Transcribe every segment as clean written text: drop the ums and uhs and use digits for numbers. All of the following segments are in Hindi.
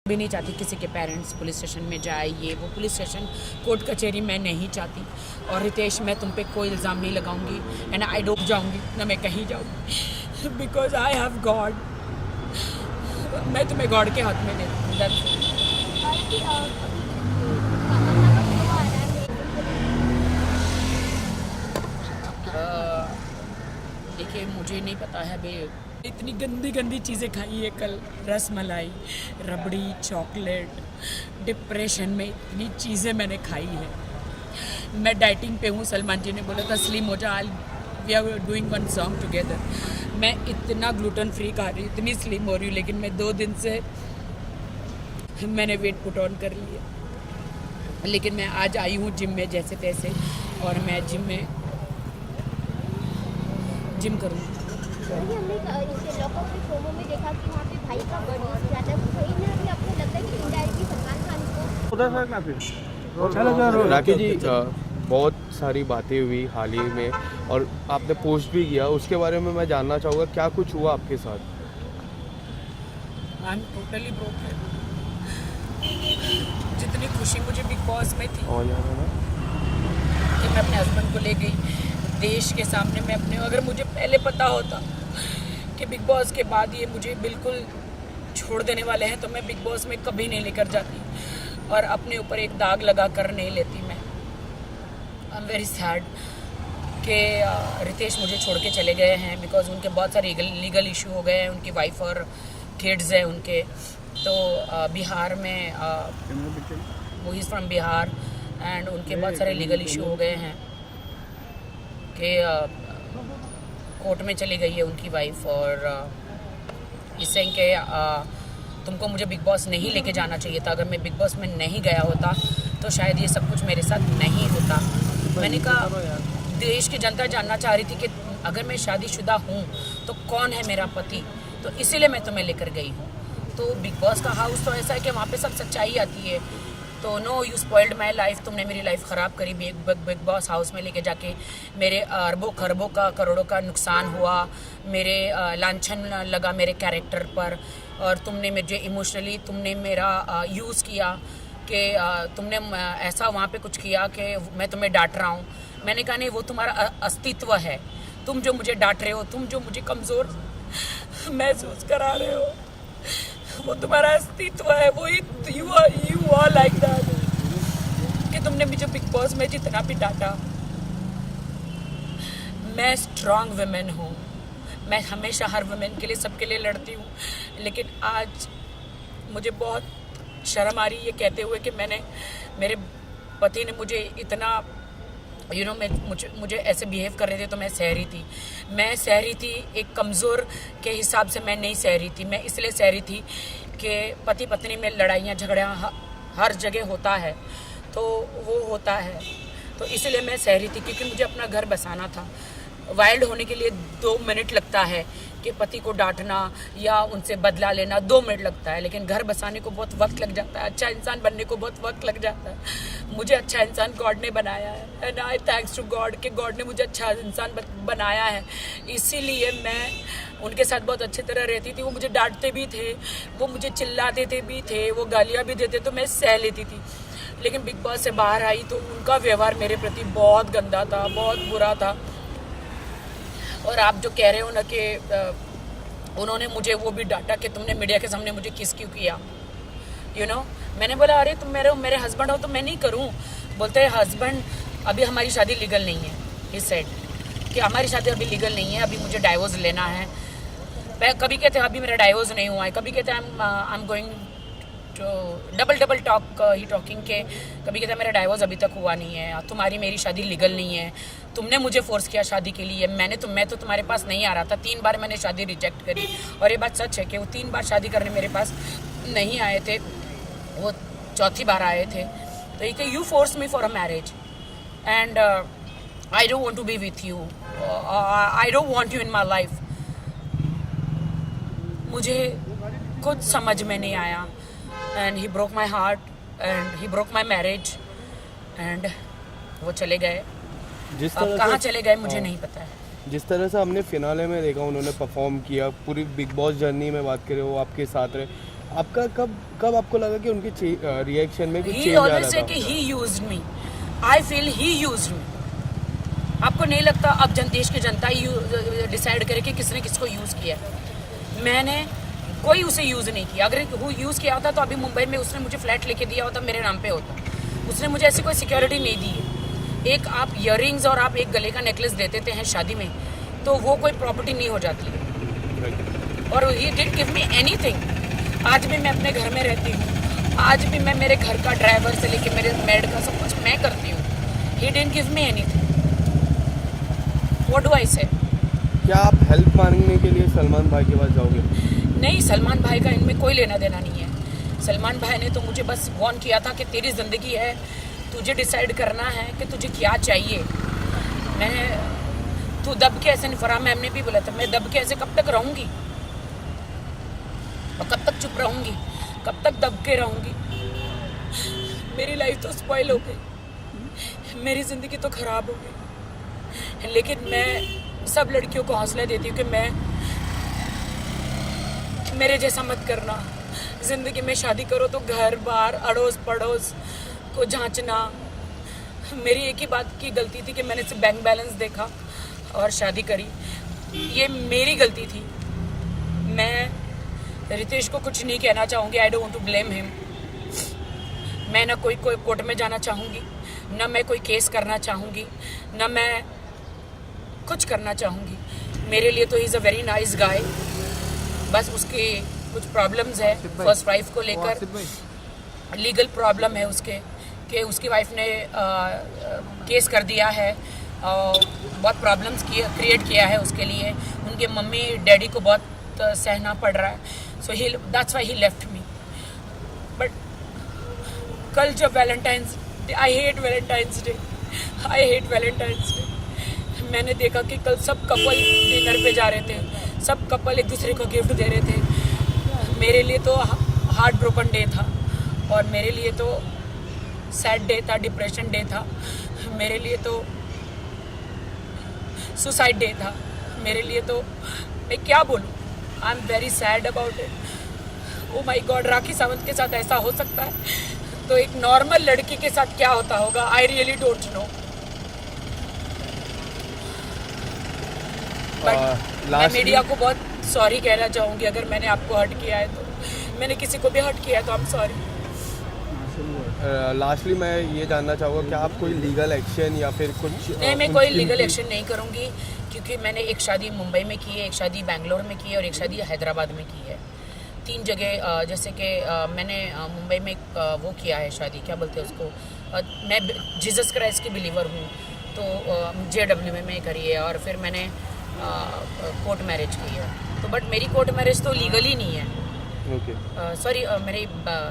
भी नहीं चाहती किसी के पेरेंट्स पुलिस स्टेशन में जाए, ये वो पुलिस स्टेशन कोर्ट कचहरी मैं नहीं चाहती। और रितेश, मैं तुम पे कोई इल्ज़ाम नहीं लगाऊंगी एंड आई डूब जाऊंगी ना मैं कहीं जाऊंगी, बिकॉज आई हैव गॉड। मैं तुम्हें गॉड के हाथ में देती हूँ। देखिए, मुझे नहीं पता है बे, इतनी गंदी गंदी चीज़ें खाई है कल, रस मलाई, रबड़ी, चॉकलेट, डिप्रेशन में इतनी चीज़ें मैंने खाई है। मैं डाइटिंग पे हूँ, सलमान जी ने बोला था स्लिम हो जा, we are doing one song together. मैं इतना ग्लूटेन फ्री खा रही हूँ, इतनी स्लिम हो रही हूँ, लेकिन मैं 2 दिन से मैंने वेट पुट ऑन कर लिया। लेकिन मैं आज आई हूँ जिम में जैसे तैसे, और मैं जिम करूँगी। हमने इसे लॉकअप के प्रोमो में देखा कि वहाँ पे भाई का बर्थडे ज़्यादा सही में अभी आपको लगता है कि इनडायरेक्टली सलमान खान को राखी जी, बहुत सारी बातें हुई हाल ही में और आपने पोस्ट भी किया, उसके बारे में मैं जानना चाहूँगा क्या कुछ हुआ आपके साथ? I am totally broken. जितनी खुशी मुझे बिग बॉस में थी कि मैं अपने हस्बैंड को ले गई देश के सामने, मैं अपने, अगर मुझे पहले पता होता कि बिग बॉस के बाद ये मुझे बिल्कुल छोड़ देने वाले हैं तो मैं बिग बॉस में कभी नहीं लेकर जाती और अपने ऊपर एक दाग लगा कर नहीं लेती। मैं आई एम वेरी सैड कि रितेश मुझे छोड़ के चले गए हैं, बिकॉज उनके बहुत सारे लीगल इशू हो गए हैं, उनकी वाइफ और किड्स हैं उनके। तो बिहार में, वो इज़ फ्रॉम बिहार एंड उनके बहुत सारे लीगल इशू हो गए हैं कि कोर्ट में चली गई है उनकी वाइफ, और इससे कि तुमको मुझे बिग बॉस नहीं लेके जाना चाहिए था। अगर मैं बिग बॉस में नहीं गया होता तो शायद ये सब कुछ मेरे साथ नहीं होता। मैंने कहा, देश की जनता जानना चाह रही थी कि अगर मैं शादीशुदा हूँ तो कौन है मेरा पति, तो इसीलिए मैं तुम्हें लेकर गई हूँ। तो बिग बॉस का हाउस तो ऐसा है कि वहाँ पे सब सच्चाई आती है। तो no, you spoiled my life, तुमने मेरी लाइफ ख़राब करी। बिग बॉस हाउस में लेके जाके मेरे अरबों खरबों का, करोड़ों का नुकसान हुआ, मेरे लांछन लगा मेरे कैरेक्टर पर, और तुमने मुझे इमोशनली तुमने मेरा यूज़ किया कि तुमने ऐसा वहाँ पे कुछ किया कि मैं तुम्हें डांट रहा हूँ। मैंने कहा नहीं, वो तुम्हारा अस्तित्व है, तुम जो मुझे डांट रहे हो, तुम जो मुझे कमज़ोर महसूस करा रहे हो, वो तुम्हारा अस्तित्व है, वो यू आर लाइक दैट। कि तुमने मुझे बिग बॉस में जितना भी डांटा, मैं स्ट्रॉन्ग वुमेन हूँ, मैं हमेशा हर वुमेन के लिए, सबके लिए लड़ती हूँ। लेकिन आज मुझे बहुत शर्म आ रही है ये कहते हुए कि मेरे पति ने मुझे इतना मुझे ऐसे बिहेव कर रहे थे तो मैं सह रही थी। एक कमज़ोर के हिसाब से मैं नहीं सह रही थी। मैं इसलिए सह रही थी कि पति पत्नी में लड़ाइयाँ झगड़ियाँ हर जगह होता है, तो वो होता है, तो इसलिए मैं सह रही थी क्योंकि मुझे अपना घर बसाना था। वाइल्ड होने के लिए 2 मिनट लगता है कि पति को डांटना या उनसे बदला लेना 2 मिनट लगता है, लेकिन घर बसाने को बहुत वक्त लग जाता है, अच्छा इंसान बनने को बहुत वक्त लग जाता है। मुझे अच्छा इंसान गॉड ने बनाया है and I thanks to God कि गॉड ने मुझे अच्छा इंसान बनाया है। इसीलिए मैं उनके साथ बहुत अच्छी तरह रहती थी। वो मुझे डांटते भी थे, वो मुझे चिल्लाते भी थे, वो गालियाँ भी देते तो मैं सह लेती थी। लेकिन बिग बॉस से बाहर आई तो उनका व्यवहार मेरे प्रति बहुत गंदा था, बहुत बुरा था। और आप जो कह रहे हो ना कि उन्होंने मुझे वो भी डांटा कि तुमने मीडिया के सामने मुझे किस क्यों किया, मैंने बोला अरे तुम मेरे हस्बैंड हो तो मैं नहीं करूं। बोलते हैं हस्बैंड, अभी हमारी शादी लीगल नहीं है। ही सेड कि हमारी शादी अभी लीगल नहीं है, अभी मुझे डाइवोर्स लेना है। कभी कहते हैं अभी मेरा डाइवोर्स नहीं हुआ है, कभी कहते हैं I am going double talk he talking के, कभी कहता है मेरा डाइवोर्स अभी तक हुआ नहीं है, तुम्हारी मेरी शादी लीगल नहीं है, तुमने मुझे फोर्स किया शादी के लिए, मैं तो तुम्हारे पास नहीं आ रहा था। 3 बार मैंने शादी रिजेक्ट करी, और ये बात सच है कि वो 3 बार शादी करने मेरे पास नहीं आए थे, वो 4थी बार आए थे। तो ये कि you force me for a marriage and I don't want to be with you, I don't want you in my life. मुझे कुछ समझ में नहीं आया and he broke my heart and he broke my marriage and वो चले गए। अब कहाँ चले गए मुझे नहीं पता है। जिस तरह से हमने फिनाले में देखा उन्होंने परफॉर्म किया, पूरी बिग बॉस जर्नी में बात करें वो आपके साथ रहे, आपका कब आपको लगा कि उनके रिएक्शन में कुछ ही चेंज आ ऑलवेज रहा से था? कि he used me, I feel he used me. आपको नहीं लगता अब देश की जनता ही डिसाइड करे कि किसने किसको यूज़ किया? मैंने कोई उसे यूज़ नहीं किया। अगर वो यूज़ किया होता तो अभी मुंबई में उसने मुझे फ्लैट लेके दिया होता, मेरे नाम पे होता। उसने मुझे ऐसी कोई सिक्योरिटी नहीं दी है। एक आप इयररिंग्स और आप एक गले का नेकलेस दे देते हैं शादी में, तो वो कोई प्रॉपर्टी नहीं हो जाती है। और he didn't give me anything. आज भी मैं अपने घर में रहती हूँ, आज भी मैं मेरे घर का ड्राइवर से लेके मेरे मेड का सब कुछ मैं करती हूँ। He didn't give me anything. What do I से? क्या आप हेल्प मांगने के लिए सलमान भाई के पास जाओगे? नहीं, सलमान भाई का इनमें कोई लेना देना नहीं है। सलमान भाई ने तो मुझे बस वार्न किया था कि तेरी ज़िंदगी है, तुझे डिसाइड करना है कि तुझे क्या चाहिए। तू दब के ऐसे नहीं, फरहान मैम ने भी बोला था, मैं दब के ऐसे कब तक रहूँगी और कब तक चुप रहूँगी, कब तक दब के रहूँगी? मेरी लाइफ तो स्पॉइल हो गई, मेरी ज़िंदगी तो ख़राब हो गई। लेकिन मैं सब लड़कियों को हौसला देती हूँ कि मेरे जैसा मत करना। ज़िंदगी में शादी करो तो घर बार अड़ोस पड़ोस को जांचना। मेरी एक ही बात की गलती थी कि मैंने सिर्फ बैंक बैलेंस देखा और शादी करी। ये मेरी गलती थी। मैं रितेश को कुछ नहीं कहना चाहूँगी, I don't want to blame him. मैं ना कोई कोर्ट में जाना चाहूँगी, ना मैं कोई केस करना चाहूँगी, ना मैं कुछ करना चाहूँगी। मेरे लिए तो he is a very nice guy. बस उसके कुछ प्रॉब्लम्स है फर्स्ट वाइफ को लेकर, लीगल प्रॉब्लम है उसके कि उसकी वाइफ ने केस कर दिया है और बहुत प्रॉब्लम्स क्रिएट किया है उसके लिए। उनके मम्मी डैडी को बहुत सहना पड़ रहा है। So he that's why he left me. But कल जब Valentine's Day, I hate Valentine's Day, I hate Valentine's Day. मैंने देखा कि कल सब कपल डिनर पे जा रहे थे, सब कपल एक दूसरे को गिफ्ट दे रहे थे। मेरे लिए तो हार्ट ब्रोकन डे था और मेरे लिए तो सैड डे था, डिप्रेशन डे था, मेरे लिए तो सुसाइड डे था, मेरे लिए तो मैं क्या बोलूँ। I am very sad about it. Oh my God, Rakhi Sawant के साथ ऐसा हो सकता है तो एक नॉर्मल लड़की के साथ क्या होता होगा? I really don't know. मैं मीडिया को बहुत सॉरी कहना चाहूँगी अगर मैंने आपको हर्ट किया है तो। मैंने किसी को भी हर्ट किया है तो आई एम सॉरी। लास्टली मैं ये जानना चाहूँगा कि आप कोई लीगल एक्शन या फिर कुछ? नहीं, मैं कोई लीगल एक्शन नहीं करूँगी क्योंकि मैंने एक शादी मुंबई में की है, एक शादी बेंगलोर में की है और एक शादी हैदराबाद में की है। 3 जगह जैसे कि मैंने मुंबई में वो किया है शादी, क्या बोलते हैं उसको, मैं जीसस क्राइस्ट की बिलीवर हूँ तो JW में करी है और फिर मैंने कोर्ट मैरिज की है। तो बट मेरी कोर्ट मैरिज तो लीगली नहीं है। सॉरी, मेरी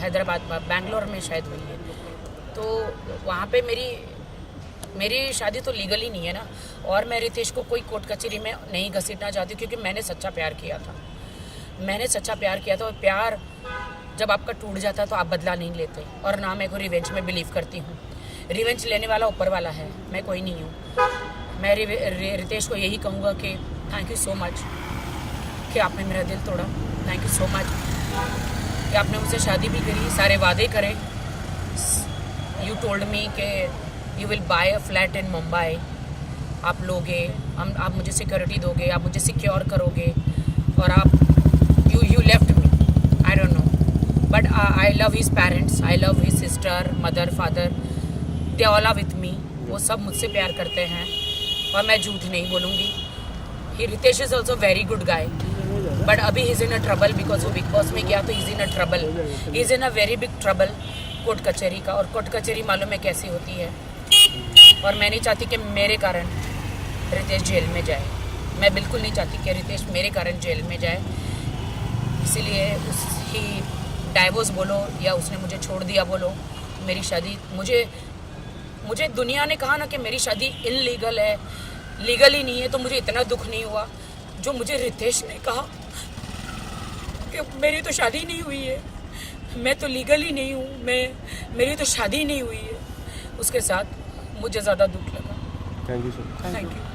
हैदराबाद बेंगलोर में शायद हुई है, तो वहाँ पे मेरी शादी तो लीगली नहीं है ना। और मैं रितेश को कोई कोर्ट कचहरी में नहीं घसीटना चाहती क्योंकि मैंने सच्चा प्यार किया था। मैंने सच्चा प्यार किया था और प्यार जब आपका टूट जाता है तो आप बदला नहीं लेते। और ना मैं कोई रिवेंज में बिलीव करती हूँ। रिवेंज लेने वाला ऊपर वाला है, मैं कोई नहीं हूँ। मैं रितेश को यही कहूँगा कि थैंक यू सो मच कि आपने मेरा दिल तोड़ा। थैंक यू सो मच कि आपने मुझसे शादी भी करी, सारे वादे करे। यू टोल्ड मी कि you will buy a flat in Mumbai. आप लोगे, आप मुझे सिक्योरिटी दोगे, आप मुझे सिक्योर करोगे और आप you left me. I don't know but I love his parents, I love his sister, mother, father, they all are with me. वो सब मुझसे प्यार करते हैं और मैं झूठ नहीं बोलूँगी। He Ritesh is also very good guy but अभी he is in a trouble because वो बिग बॉस में गया तो he is in a trouble, he is in a very big trouble court कचहरी का। और कोर्ट कचहरी मालूम है कैसी होती है और मैं नहीं चाहती कि मेरे कारण रितेश जेल में जाए। मैं बिल्कुल नहीं चाहती कि रितेश मेरे कारण जेल में जाए। इसीलिए उसकी डाइवोर्स बोलो या उसने मुझे छोड़ दिया बोलो, मेरी शादी मुझे दुनिया ने कहा ना कि मेरी शादी इनलीगल है, लीगल ही नहीं है, तो मुझे इतना दुख नहीं हुआ जो मुझे रितेश ने कहा कि मेरी तो शादी नहीं हुई है, मैं तो लीगल ही नहीं हूँ, मेरी तो शादी नहीं हुई है। उसके साथ मुझे ज़्यादा दुख लगा। Thank you sir. Thank you.